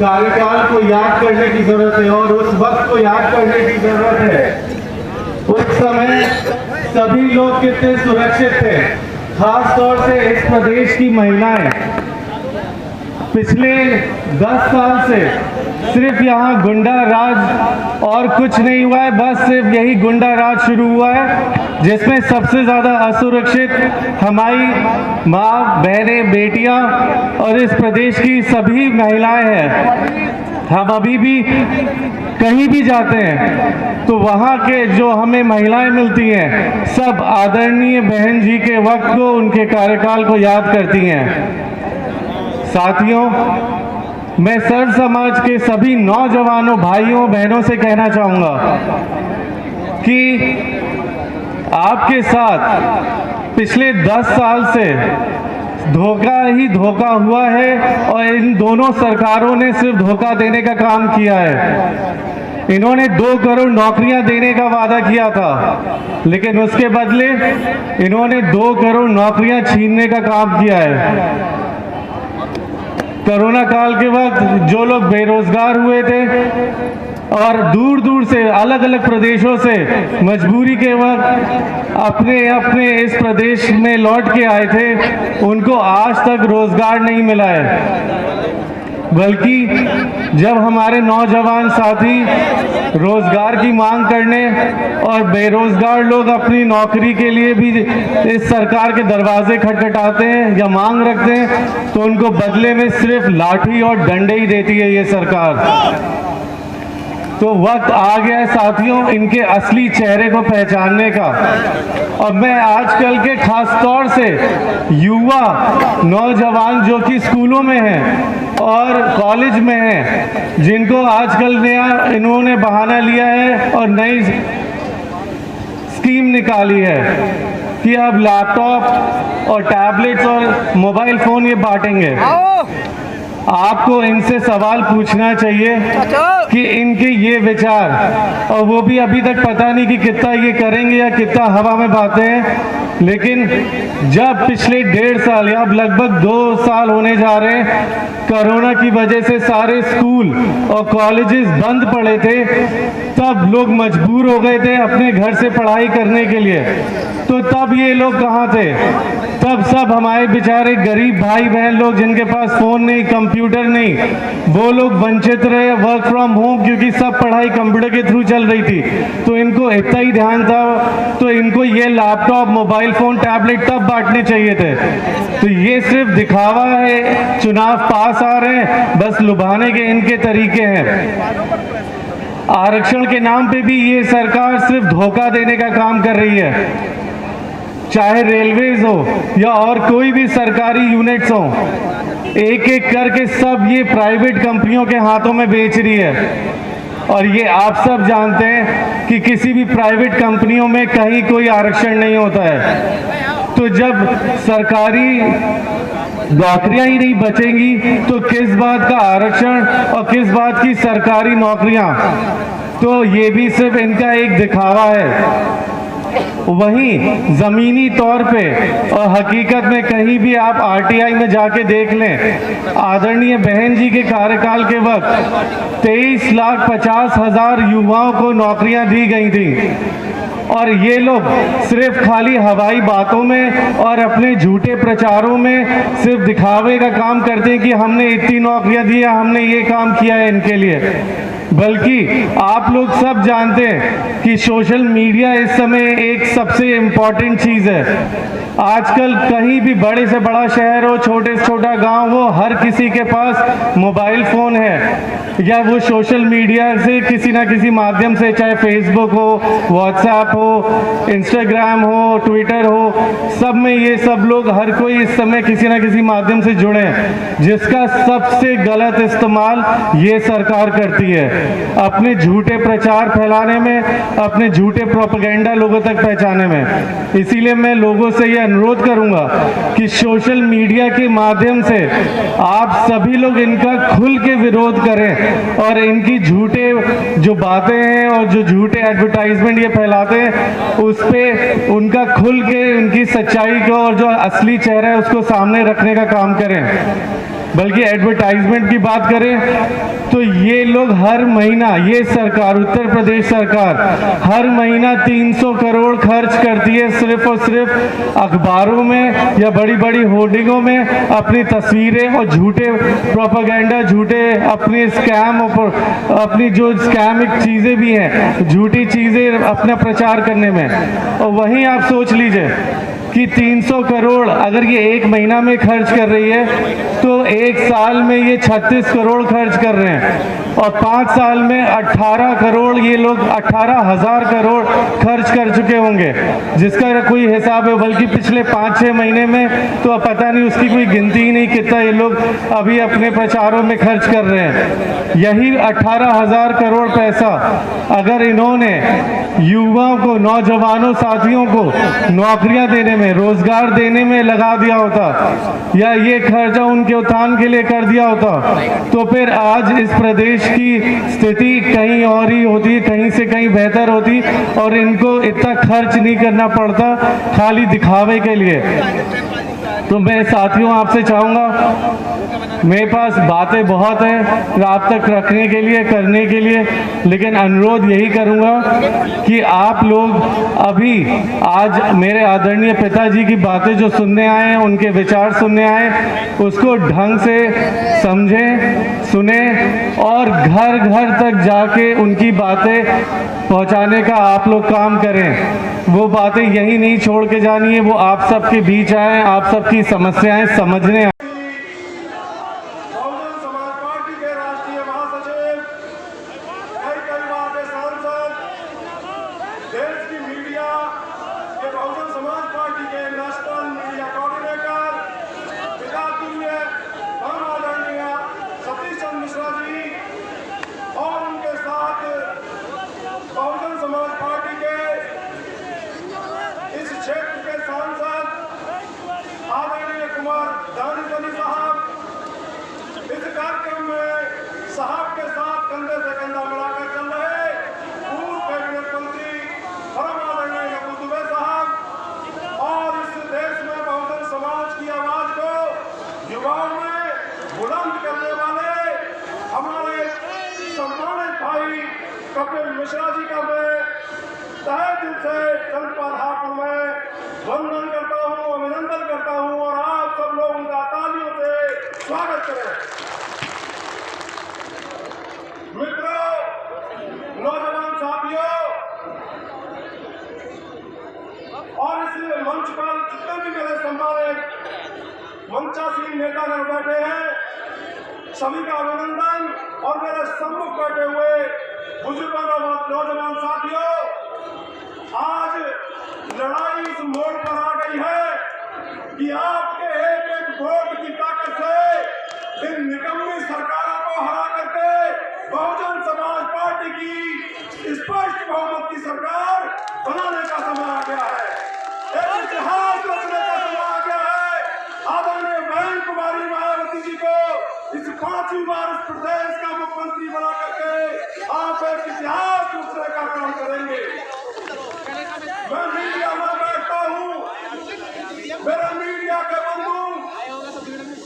कार्यकाल को याद करने की जरूरत है और उस वक्त को याद करने की जरूरत है। उस समय सभी लोग कितने सुरक्षित थे, खास तौर से इस प्रदेश की महिलाएं। पिछले 10 साल से सिर्फ यहाँ गुंडा राज और कुछ नहीं हुआ है, बस सिर्फ यही गुंडा राज शुरू हुआ है, जिसमें सबसे ज़्यादा असुरक्षित हमारी माँ, बहनें, बेटियाँ और इस प्रदेश की सभी महिलाएं हैं। हम अभी भी कहीं भी जाते हैं तो वहाँ के जो हमें महिलाएं मिलती हैं, सब आदरणीय बहन जी के वक्त को, उनके कार्यकाल को याद करती हैं। साथियों, मैं सर्व समाज के सभी नौजवानों, भाइयों, बहनों से कहना चाहूँगा कि आपके साथ पिछले 10 साल से धोखा ही धोखा हुआ है और इन दोनों सरकारों ने सिर्फ धोखा देने का काम किया है। इन्होंने 2 करोड़ नौकरियां देने का वादा किया था, लेकिन उसके बदले इन्होंने 2 करोड़ नौकरियां छीनने का काम किया है। कोरोना काल के वक्त जो लोग बेरोजगार हुए थे और दूर दूर से अलग अलग प्रदेशों से मजबूरी के वक्त अपने इस प्रदेश में लौट के आए थे, उनको आज तक रोजगार नहीं मिला है। बल्कि जब हमारे नौजवान साथी रोजगार की मांग करने और बेरोजगार लोग अपनी नौकरी के लिए भी इस सरकार के दरवाजे खटखटाते हैं या मांग रखते हैं, तो उनको बदले में सिर्फ लाठी और डंडे ही देती है ये सरकार। तो वक्त आ गया है साथियों इनके असली चेहरे को पहचानने का। और मैं आजकल के खास तौर से युवा नौजवान जो कि स्कूलों में हैं और कॉलेज में हैं, जिनको आजकल नया इन्होंने बहाना लिया है और नई स्कीम निकाली है कि अब लैपटॉप और टैबलेट्स और मोबाइल फ़ोन ये बांटेंगे। आपको इनसे सवाल पूछना चाहिए कि इनके ये विचार, और वो भी अभी तक पता नहीं कि कितना ये करेंगे या कितना हवा में बातें हैं, लेकिन जब पिछले 1.5 साल या अब लगभग 2 साल होने जा रहे हैं, कोरोना की वजह से सारे स्कूल और कॉलेजेस बंद पड़े थे, तब लोग मजबूर हो गए थे अपने घर से पढ़ाई करने के लिए। तो तब ये लोग कहाँ थे? तब सब हमारे बेचारे गरीब भाई बहन लोग जिनके पास फ़ोन नहीं, कंप्यूटर नहीं, वो लोग वंचित रहे वर्क फ्रॉम होम, क्योंकि सब पढ़ाई कंप्यूटर के थ्रू चल रही थी। तो इनको इतना ही ध्यान था, तो इनको ये लैपटॉप, मोबाइल फ़ोन, टैबलेट तब बांटने चाहिए थे। तो ये सिर्फ दिखावा है, चुनाव पास आ रहे हैं, बस लुभाने के इनके तरीके हैं। आरक्षण के नाम पे भी ये सरकार सिर्फ धोखा देने का काम कर रही है। चाहे रेलवेज हो या और कोई भी सरकारी यूनिट्स हो, एक एक करके सब ये प्राइवेट कंपनियों के हाथों में बेच रही है। और ये आप सब जानते हैं कि किसी भी प्राइवेट कंपनियों में कहीं कोई आरक्षण नहीं होता है। तो जब सरकारी नौकरियां ही नहीं बचेंगी तो किस बात का आरक्षण और किस बात की सरकारी नौकरियां? तो ये भी सिर्फ इनका एक दिखावा है। वहीं ज़मीनी तौर पे और हकीकत में कहीं भी आप आरटीआई में जाके देख लें, आदरणीय बहन जी के कार्यकाल के वक्त 23,50,000 युवाओं को नौकरियां दी गई थी। और ये लोग सिर्फ खाली हवाई बातों में और अपने झूठे प्रचारों में सिर्फ दिखावे का काम करते हैं कि हमने इतनी नौकरियां दी है, हमने ये काम किया है इनके लिए। बल्कि आप लोग सब जानते हैं कि सोशल मीडिया इस समय एक सबसे इम्पॉर्टेंट चीज़ है। आजकल कहीं भी बड़े से बड़ा शहर हो, छोटे से छोटा गांव हो, हर किसी के पास मोबाइल फ़ोन है, या वो सोशल मीडिया से किसी ना किसी माध्यम से, चाहे फेसबुक हो, व्हाट्सएप हो, इंस्टाग्राम हो, ट्विटर हो, सब में ये सब लोग, हर कोई इस समय किसी ना किसी माध्यम से जुड़े हैं, जिसका सबसे गलत इस्तेमाल ये सरकार करती है अपने झूठे प्रचार फैलाने में, अपने झूठे प्रोपेगेंडा लोगों तक पहुंचाने में। इसीलिए मैं लोगों से ये अनुरोध करूंगा कि सोशल मीडिया के माध्यम से आप सभी लोग इनका खुल के विरोध करें और इनकी झूठे जो बातें हैं और जो झूठे एडवर्टाइजमेंट ये फैलाते हैं, उस पे उनका खुल के उनकी सच्चाई को और जो असली चेहरा है उसको सामने रखने का काम करें। बल्कि एडवर्टाइजमेंट की बात करें तो ये लोग हर महीना, ये सरकार, उत्तर प्रदेश सरकार हर महीना 300 करोड़ खर्च करती है सिर्फ और सिर्फ अखबारों में या बड़ी बड़ी होर्डिंगों में अपनी तस्वीरें और झूठे प्रोपेगेंडा, झूठे अपने स्कैम, अपनी जो स्कैमिक चीज़ें भी हैं, झूठी चीज़ें अपना प्रचार करने में। और वहीं आप सोच लीजिए कि 300 करोड़ अगर ये एक महीना में खर्च कर रही है तो एक साल में ये 36 करोड़ खर्च कर रहे हैं, और 5 साल में 18 करोड़, ये लोग 18,000 करोड़ खर्च कर चुके होंगे, जिसका कोई हिसाब है। बल्कि पिछले 5-6 महीने में तो पता नहीं, उसकी कोई गिनती ही नहीं कितना ये लोग अभी अपने प्रचारों में खर्च कर रहे हैं। यही 18,000 करोड़ पैसा अगर इन्होंने युवाओं को, नौजवानों साथियों को नौकरियां देने में, रोजगार देने में लगा दिया होता, या ये खर्चा उनके उत्थान के लिए कर दिया होता, तो फिर आज इस प्रदेश की स्थिति कहीं और ही होती, कहीं से कहीं बेहतर होती, और इनको इतना खर्च नहीं करना पड़ता खाली दिखावे के लिए। तो मैं साथियों आपसे चाहूँगा, मेरे पास बातें बहुत हैं आप तक रखने के लिए, करने के लिए, लेकिन अनुरोध यही करूँगा कि आप लोग अभी आज मेरे आदरणीय पिताजी की बातें जो सुनने आए हैं, उनके विचार सुनने आए, उसको ढंग से समझें, सुने, और घर घर तक जाके उनकी बातें पहुंचाने का आप लोग काम करें। वो बातें यहीं नहीं छोड़ के जानी है, वो आप सबके बीच आए, आप सबकी समस्याएं समझने। साहब के साथ कंधे से कंधा मिलाकर चल रहे पूर्व कैबिनेट मंत्री परम आदरणीय नकुल दुबे साहब, और इस देश में बहुजन समाज की आवाज को युवाओं में बुलंद करने वाले हमारे सम्मानित भाई कपिल मिश्रा जी का मैं तहे दिल से जनपद हापुड़ में वंदन करता हूँ, अभिनंदन करता हूँ, और आप सब लोग उनका तालियों से स्वागत करें। मित्रों, नौजवान साथियों, और इस मंच पर जितने भी मेरे सम्मानित मंचासीन नेतागण बैठे हैं, सभी का अभिनंदन। और मेरे सम्मुख बैठे हुए बुजुर्गों और नौजवान साथियों, आज लड़ाई इस मोड़ पर आ गई है कि आपके एक एक वोट की ताकत से इन निकम्मी सरकारों को हरा करके बहुजन समाज पार्टी की स्पष्ट बहुमत की सरकार बनाने का समय आ गया है। एक इतिहास रचने का समय आ गया है। आदरणीय बहन कुमारी मायावती जी को इस 5वीं बार इस प्रदेश का मुख्यमंत्री बना करके आप एक इतिहास रचने का काम करेंगे। मैं मीडिया में बैठता हूँ, मेरे मीडिया के बंधु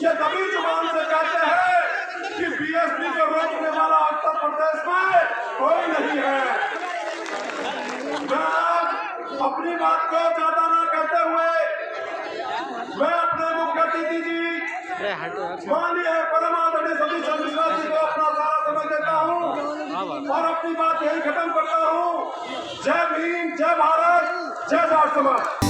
ये कभी जुबान से कहते हैं कि बीएसपी को रोकने वाला उत्तर प्रदेश में कोई नहीं है। मैं अपनी बात को ज्यादा ना कहते हुए मैं अपने मुख्य अतिथि जी माननीय परम आदरणीय सतीश चंद्र मिश्रा जी को अपना सारा समय देता हूँ और अपनी बात यही खत्म करता हूँ। जय भीम, जय भारत, जय भारत समाज।